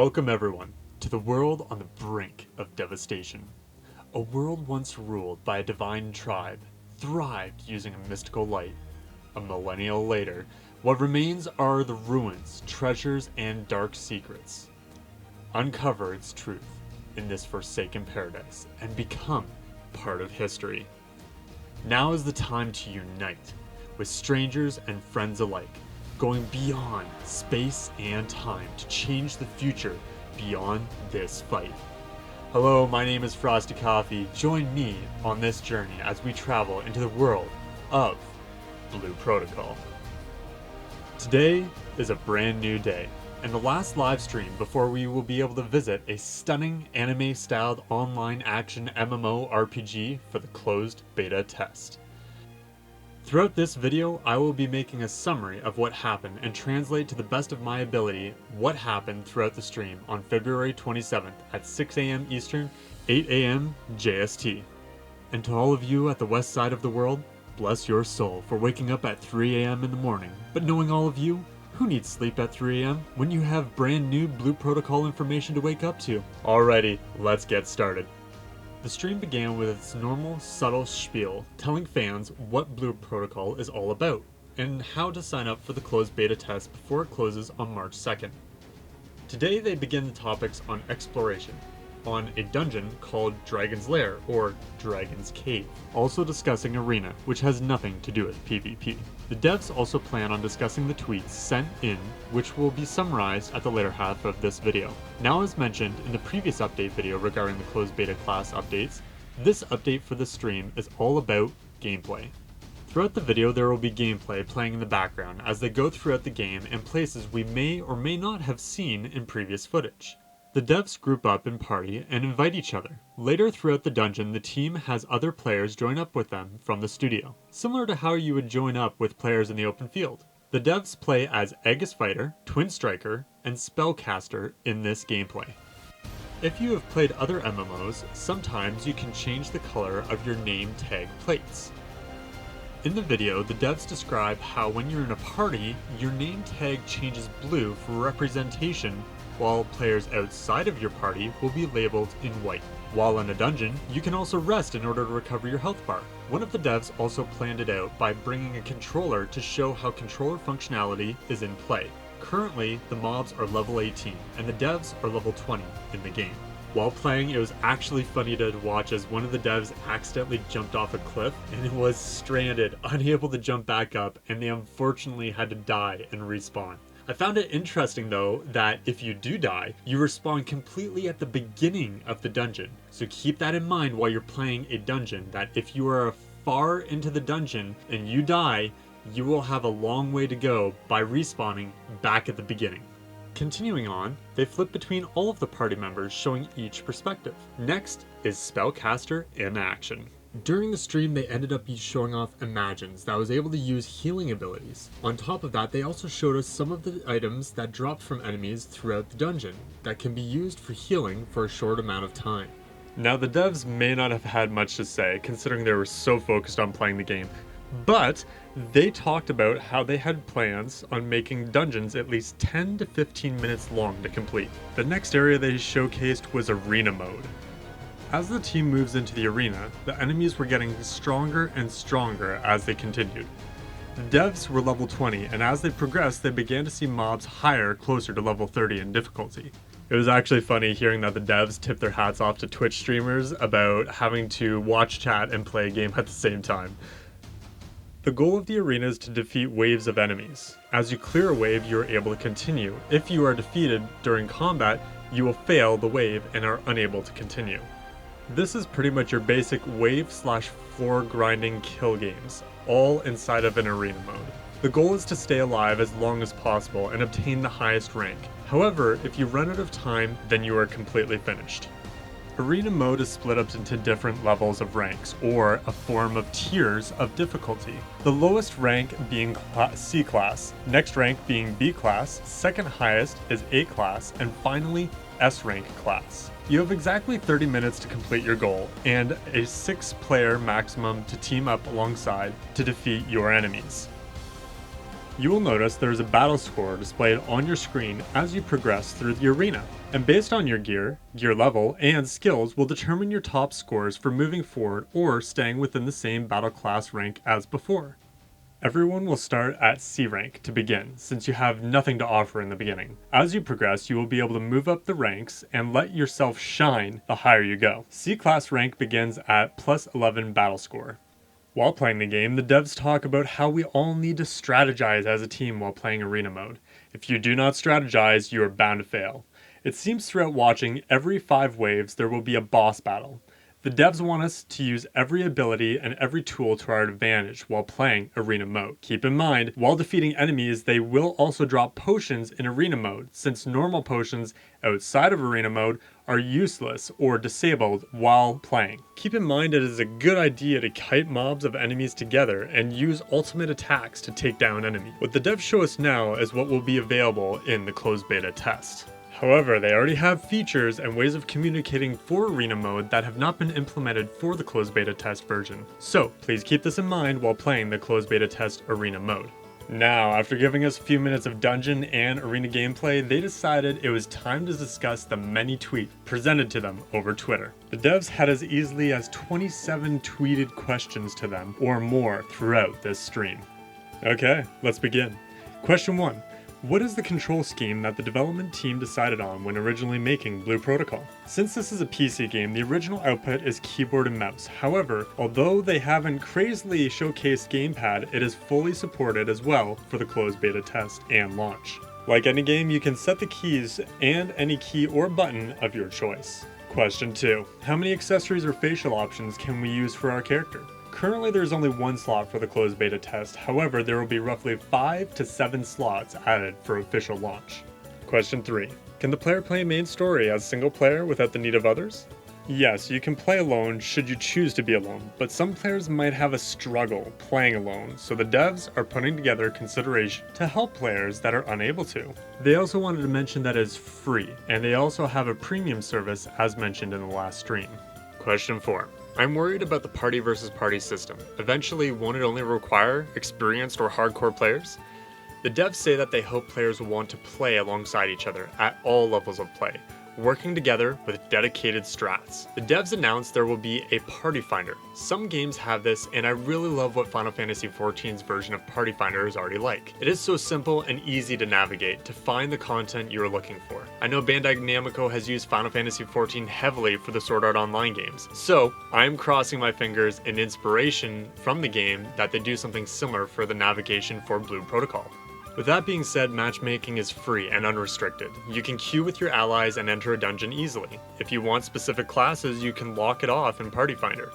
Welcome everyone to the world on the brink of devastation. A world once ruled by a divine tribe, thrived using a mystical light. A millennia later, what remains are the ruins, treasures, and dark secrets. Uncover its truth in this forsaken paradise and become part of history. Now is the time to unite with strangers and friends alike, going beyond space and time to change the future beyond this fight. Hello, my name is Frosty Coffee. Join me on this journey as we travel into the world of Blue Protocol. Today is a brand new day, and the last live stream before we will be able to visit a stunning anime-styled online action MMORPG for the closed beta test. Throughout this video, I will be making a summary of what happened and translate to the best of my ability what happened throughout the stream on February 27th at 6 AM Eastern, 8 AM JST. And to all of you at the west side of the world, bless your soul for waking up at 3 AM in the morning. But knowing all of you, who needs sleep at 3 AM when you have brand new Blue Protocol information to wake up to? Alrighty, let's get started. The stream began with its normal, subtle spiel, telling fans what Blue Protocol is all about, and how to sign up for the closed beta test before it closes on March 2nd. Today they begin the topics on exploration, on a dungeon called Dragon's Lair, or Dragon's Cave, also discussing Arena, which has nothing to do with PvP. The devs also plan on discussing the tweets sent in, which will be summarized at the later half of this video. Now, as mentioned in the previous update video regarding the closed beta class updates, this update for the stream is all about gameplay. Throughout the video there will be gameplay playing in the background as they go throughout the game and places we may or may not have seen in previous footage. The devs group up in party and invite each other. Later throughout the dungeon, the team has other players join up with them from the studio, similar to how you would join up with players in the open field. The devs play as Aegis Fighter, Twin Striker, and Spellcaster in this gameplay. If you have played other MMOs, sometimes you can change the color of your name tag plates. In the video, the devs describe how when you're in a party, your name tag changes blue for representation, while players outside of your party will be labeled in white. While in a dungeon, you can also rest in order to recover your health bar. One of the devs also planned it out by bringing a controller to show how controller functionality is in play. Currently, the mobs are level 18, and the devs are level 20 in the game. While playing, it was actually funny to watch as one of the devs accidentally jumped off a cliff and it was stranded, unable to jump back up, and they unfortunately had to die and respawn. I found it interesting though that if you do die, you respawn completely at the beginning of the dungeon. So keep that in mind while you're playing a dungeon, that if you are far into the dungeon and you die, you will have a long way to go by respawning back at the beginning. Continuing on, they flip between all of the party members, showing each perspective. Next is Spellcaster in action. During the stream, they ended up showing off Imagines that was able to use healing abilities. On top of that, they also showed us some of the items that dropped from enemies throughout the dungeon that can be used for healing for a short amount of time. Now, the devs may not have had much to say, considering they were so focused on playing the game, but they talked about how they had plans on making dungeons at least 10 to 15 minutes long to complete. The next area they showcased was Arena mode. As the team moves into the arena, the enemies were getting stronger and stronger as they continued. The devs were level 20, and as they progressed, they began to see mobs higher, closer to level 30 in difficulty. It was actually funny hearing that the devs tipped their hats off to Twitch streamers about having to watch chat and play a game at the same time. The goal of the arena is to defeat waves of enemies. As you clear a wave, you are able to continue. If you are defeated during combat, you will fail the wave and are unable to continue. This is pretty much your basic wave/floor grinding kill games, all inside of an arena mode. The goal is to stay alive as long as possible and obtain the highest rank. However, if you run out of time, then you are completely finished. Arena mode is split up into different levels of ranks, or a form of tiers of difficulty. The lowest rank being C class, next rank being B class, second highest is A class, and finally S rank class. You have exactly 30 minutes to complete your goal, and a 6-player maximum to team up alongside to defeat your enemies. You will notice there is a battle score displayed on your screen as you progress through the arena. And based on your gear level, and skills will determine your top scores for moving forward or staying within the same battle class rank as before. Everyone will start at C rank to begin, since you have nothing to offer in the beginning. As you progress, you will be able to move up the ranks and let yourself shine the higher you go. C class rank begins at plus 11 battle score. While playing the game, the devs talk about how we all need to strategize as a team while playing arena mode. If you do not strategize, you are bound to fail. It seems throughout watching every 5 waves there will be a boss battle. The devs want us to use every ability and every tool to our advantage while playing arena mode. Keep in mind, while defeating enemies, they will also drop potions in arena mode, since normal potions outside of arena mode are useless or disabled while playing. Keep in mind it is a good idea to kite mobs of enemies together and use ultimate attacks to take down enemies. What the devs show us now is what will be available in the closed beta test. However, they already have features and ways of communicating for arena mode that have not been implemented for the closed beta test version. So please keep this in mind while playing the closed beta test arena mode. Now, after giving us a few minutes of dungeon and arena gameplay, they decided it was time to discuss the many tweets presented to them over Twitter. The devs had as easily as 27 tweeted questions to them or more throughout this stream. Okay, let's begin. Question 1. What is the control scheme that the development team decided on when originally making Blue Protocol? Since this is a PC game, the original output is keyboard and mouse. However, although they haven't crazily showcased gamepad, it is fully supported as well for the closed beta test and launch. Like any game, you can set the keys and any key or button of your choice. Question 2. How many accessories or facial options can we use for our character? Currently there is only 1 slot for the closed beta test, however there will be roughly 5 to 7 slots added for official launch. Question 3. Can the player play main story as single player without the need of others? Yes, you can play alone should you choose to be alone, but some players might have a struggle playing alone, so the devs are putting together consideration to help players that are unable to. They also wanted to mention that it is free, and they also have a premium service as mentioned in the last stream. Question 4. I'm worried about the party versus party system. Eventually, won't it only require experienced or hardcore players? The devs say that they hope players will want to play alongside each other at all levels of play, working together with dedicated strats. The devs announced there will be a party finder. Some games have this, and I really love what Final Fantasy XIV's version of Party Finder is already like. It is so simple and easy to navigate to find the content you are looking for. I know Bandai Namco has used Final Fantasy XIV heavily for the Sword Art Online games, so I am crossing my fingers in inspiration from the game that they do something similar for the navigation for Blue Protocol. With that being said, matchmaking is free and unrestricted. You can queue with your allies and enter a dungeon easily. If you want specific classes, you can lock it off in Party Finder.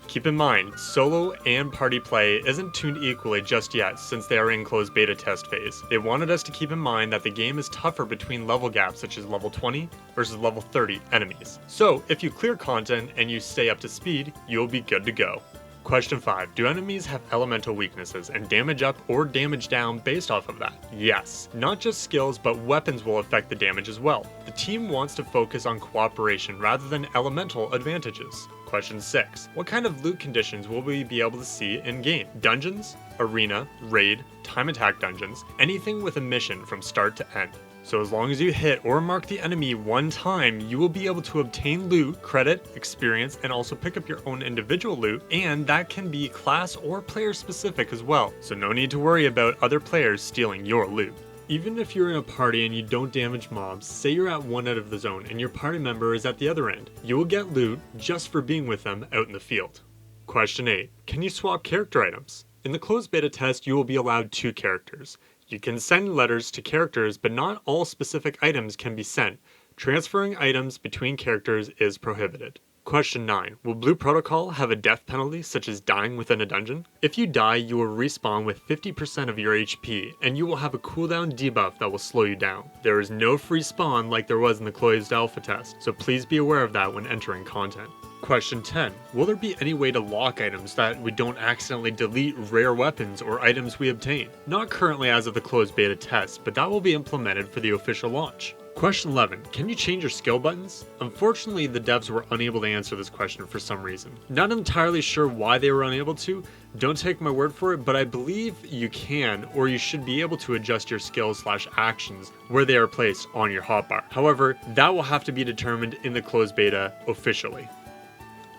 Keep in mind, solo and party play isn't tuned equally just yet since they are in closed beta test phase. They wanted us to keep in mind that the game is tougher between level gaps such as level 20 versus level 30 enemies. So if you clear content and you stay up to speed, you'll be good to go. Question 5. Do enemies have elemental weaknesses and damage up or damage down based off of that? Yes. Not just skills, but weapons will affect the damage as well. The team wants to focus on cooperation rather than elemental advantages. Question 6. What kind of loot conditions will we be able to see in-game? Dungeons, arena, raid, time attack dungeons, anything with a mission from start to end. So as long as you hit or mark the enemy 1 time, you will be able to obtain loot, credit, experience, and also pick up your own individual loot, and that can be class or player specific as well, so no need to worry about other players stealing your loot. Even if you're in a party and you don't damage mobs, say you're at one end of the zone and your party member is at the other end, you will get loot just for being with them out in the field. Question 8. Can you swap character items? In the closed beta test, you will be allowed 2 characters. You can send letters to characters, but not all specific items can be sent. Transferring items between characters is prohibited. Question 9. Will Blue Protocol have a death penalty, such as dying within a dungeon? If you die, you will respawn with 50% of your HP, and you will have a cooldown debuff that will slow you down. There is no free spawn like there was in the closed alpha test, so please be aware of that when entering content. Question 10. Will there be any way to lock items that we don't accidentally delete rare weapons or items we obtain? Not currently as of the closed beta test, but that will be implemented for the official launch. Question 11. Can you change your skill buttons? Unfortunately, the devs were unable to answer this question for some reason. Not entirely sure why they were unable to, don't take my word for it, but I believe you can, or you should be able to adjust your skills/actions where they are placed on your hotbar. However, that will have to be determined in the closed beta officially.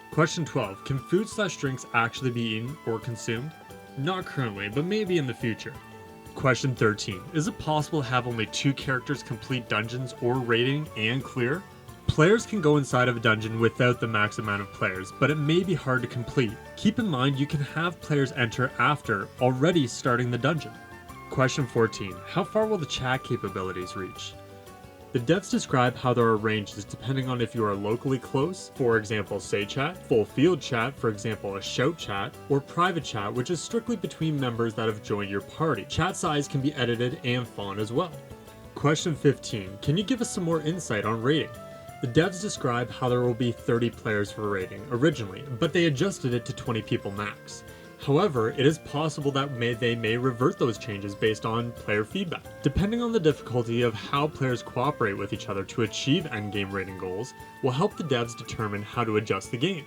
Question 12. Can food/drinks actually be eaten or consumed? Not currently, but maybe in the future. Question 13. Is it possible to have only 2 characters complete dungeons or raiding and clear? Players can go inside of a dungeon without the max amount of players, but it may be hard to complete. Keep in mind you can have players enter after already starting the dungeon. Question 14. How far will the chat capabilities reach? The devs describe how there are ranges depending on if you are locally close, for example say chat, full field chat, for example a shout chat, or private chat, which is strictly between members that have joined your party. Chat size can be edited and font as well. Question 15. Can you give us some more insight on raiding? The devs describe how there will be 30 players for raiding originally, but they adjusted it to 20 people max. However, it is possible that they may revert those changes based on player feedback. Depending on the difficulty of how players cooperate with each other to achieve endgame rating goals, will help the devs determine how to adjust the game.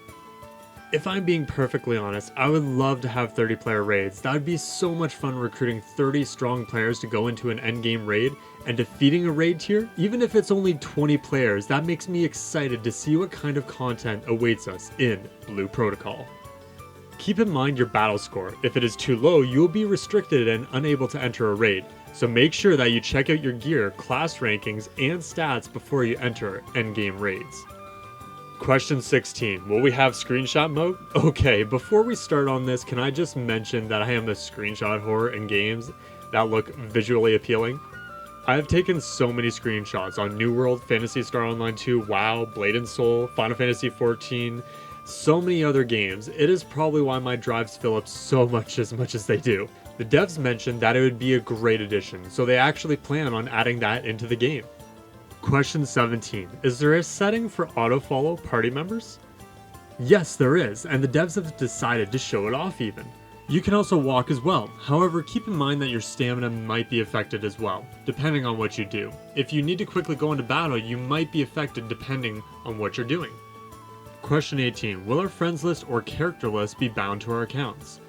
If I'm being perfectly honest, I would love to have 30 player raids. That would be so much fun recruiting 30 strong players to go into an endgame raid and defeating a raid tier. Even if it's only 20 players, that makes me excited to see what kind of content awaits us in Blue Protocol. Keep in mind your battle score. If it is too low, you will be restricted and unable to enter a raid. So make sure that you check out your gear, class rankings, and stats before you enter endgame raids. Question 16. Will we have screenshot mode? Okay, before we start on this, can I just mention that I am a screenshot whore in games that look visually appealing? I have taken so many screenshots on New World, Phantasy Star Online 2, WoW, Blade and Soul, Final Fantasy XIV, so many other games. It is probably why my drives fill up so much as they do. The devs mentioned that it would be a great addition, so they actually plan on adding that into the game. Question 17. Is there a setting for auto-follow party members? Yes, there is, and the devs have decided to show it off even. You can also walk as well, however keep in mind that your stamina might be affected as well, depending on what you do. If you need to quickly go into battle, you might be affected depending on what you're doing. Question 18. Will our friends list or character list be bound to our accounts?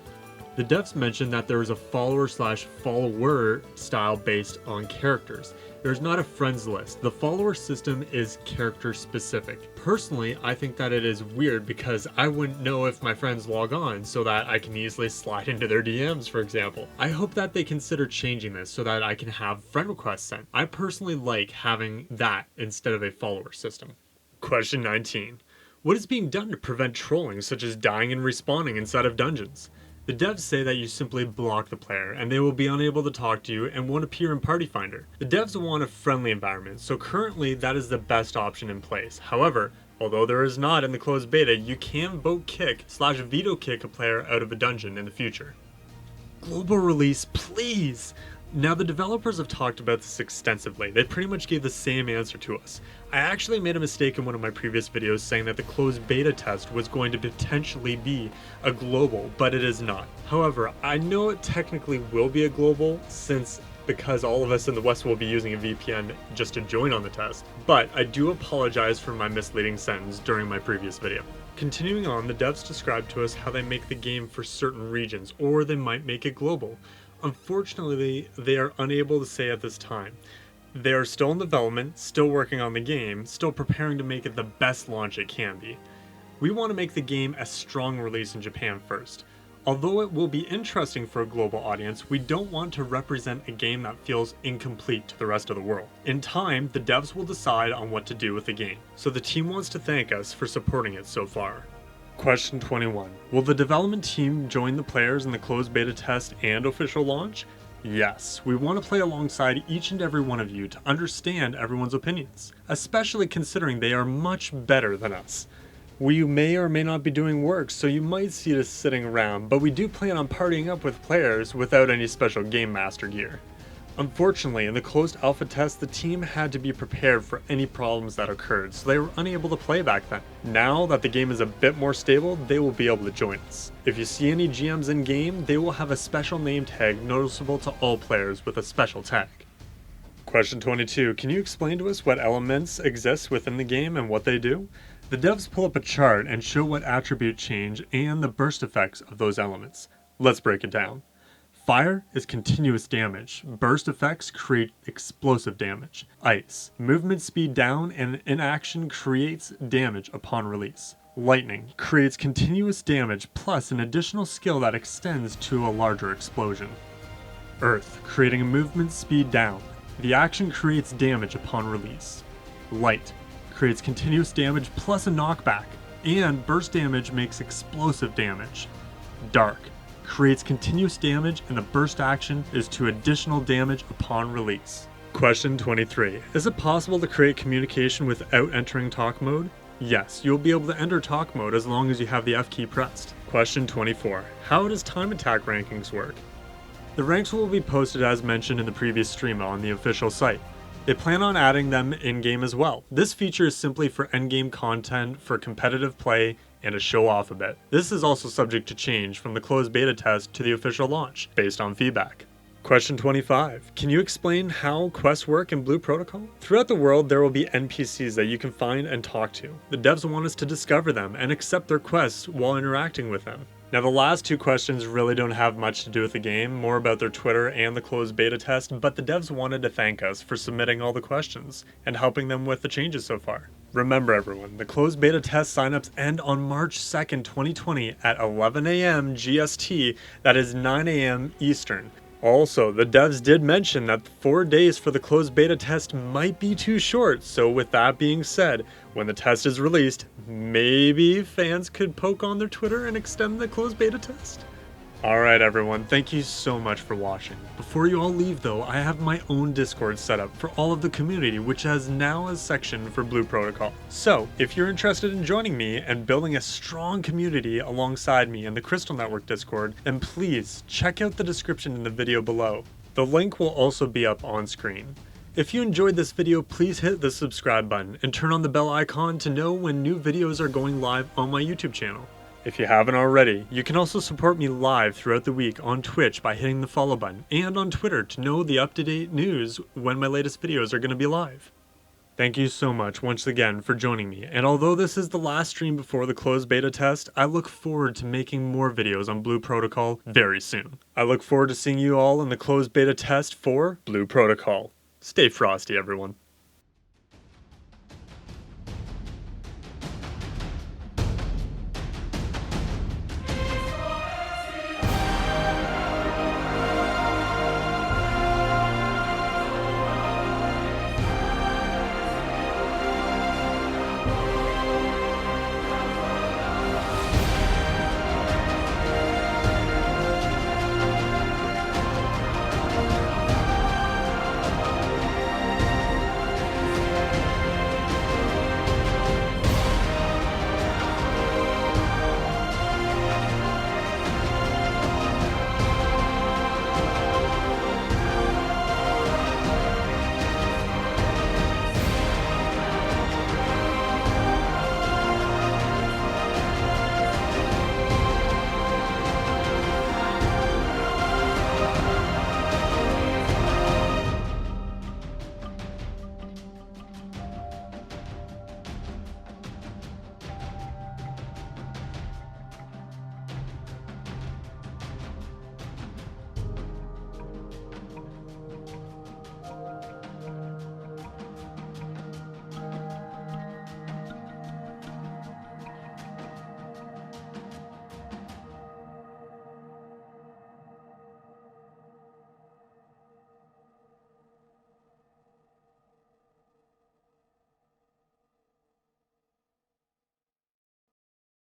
The devs mentioned that there is a follower/follower style based on characters. There is not a friends list. The follower system is character specific. Personally, I think that it is weird because I wouldn't know if my friends log on so that I can easily slide into their DMs, for example. I hope that they consider changing this so that I can have friend requests sent. I personally like having that instead of a follower system. Question 19. What is being done to prevent trolling such as dying and respawning inside of dungeons? The devs say that you simply block the player and they will be unable to talk to you and won't appear in Party Finder. The devs want a friendly environment, so currently that is the best option in place. However, although there is not in the closed beta, you can vote kick/veto kick a player out of a dungeon in the future. Global release, please! Now the developers have talked about this extensively. They pretty much gave the same answer to us. I actually made a mistake in one of my previous videos saying that the closed beta test was going to potentially be a global, but it is not. However, I know it technically will be a global because all of us in the West will be using a VPN just to join on the test, but I do apologize for my misleading sentence during my previous video. Continuing on, the devs described to us how they make the game for certain regions, or they might make it global. Unfortunately, they are unable to say at this time. They are still in development, still working on the game, still preparing to make it the best launch it can be. We want to make the game a strong release in Japan first. Although it will be interesting for a global audience, we don't want to represent a game that feels incomplete to the rest of the world. In time, the devs will decide on what to do with the game, so the team wants to thank us for supporting it so far. Question 21. Will the development team join the players in the closed beta test and official launch? Yes, we want to play alongside each and every one of you to understand everyone's opinions, especially considering they are much better than us. We may or may not be doing work, so you might see us sitting around, but we do plan on partying up with players without any special Game Master gear. Unfortunately, in the closed alpha test, the team had to be prepared for any problems that occurred, so they were unable to play back then. Now that the game is a bit more stable, they will be able to join us. If you see any GMs in game, they will have a special name tag noticeable to all players with a special tag. Question 22. Can you explain to us what elements exist within the game and what they do? The devs pull up a chart and show what attribute change and the burst effects of those elements. Let's break it down. Fire is continuous damage. Burst effects create explosive damage. Ice. Movement speed down and inaction creates damage upon release. Lightning creates continuous damage plus an additional skill that extends to a larger explosion. Earth, creating a movement speed down. The action creates damage upon release. Light creates continuous damage plus a knockback, and burst damage makes explosive damage. Dark creates continuous damage, and the burst action is to additional damage upon release. Question 23. Is it possible to create communication without entering talk mode? Yes, you'll be able to enter talk mode as long as you have the F key pressed. Question 24. How does time attack rankings work? The ranks will be posted as mentioned in the previous stream on the official site. They plan on adding them in-game as well. This feature is simply for endgame content for competitive play and to show off a bit. This is also subject to change from the closed beta test to the official launch, based on feedback. Question 25. Can you explain how quests work in Blue Protocol? Throughout the world, there will be NPCs that you can find and talk to. The devs want us to discover them and accept their quests while interacting with them. Now the last two questions really don't have much to do with the game, more about their Twitter and the closed beta test, but the devs wanted to thank us for submitting all the questions and helping them with the changes so far. Remember everyone, the closed beta test signups end on March 2nd, 2020 at 11 AM GST, that is 9 AM Eastern. Also, the devs did mention that 4 days for the closed beta test might be too short, so with that being said, when the test is released, maybe fans could poke on their Twitter and extend the closed beta test? Alright everyone, thank you so much for watching. Before you all leave though, I have my own Discord set up for all of the community, which has now a section for Blue Protocol. So, if you're interested in joining me and building a strong community alongside me in the Crystal Network Discord, then please check out the description in the video below. The link will also be up on screen. If you enjoyed this video, please hit the subscribe button and turn on the bell icon to know when new videos are going live on my YouTube channel. If you haven't already, you can also support me live throughout the week on Twitch by hitting the follow button and on Twitter to know the up-to-date news when my latest videos are going to be live. Thank you so much once again for joining me, and although this is the last stream before the closed beta test, I look forward to making more videos on Blue Protocol very soon. I look forward to seeing you all in the closed beta test for Blue Protocol. Stay frosty, everyone.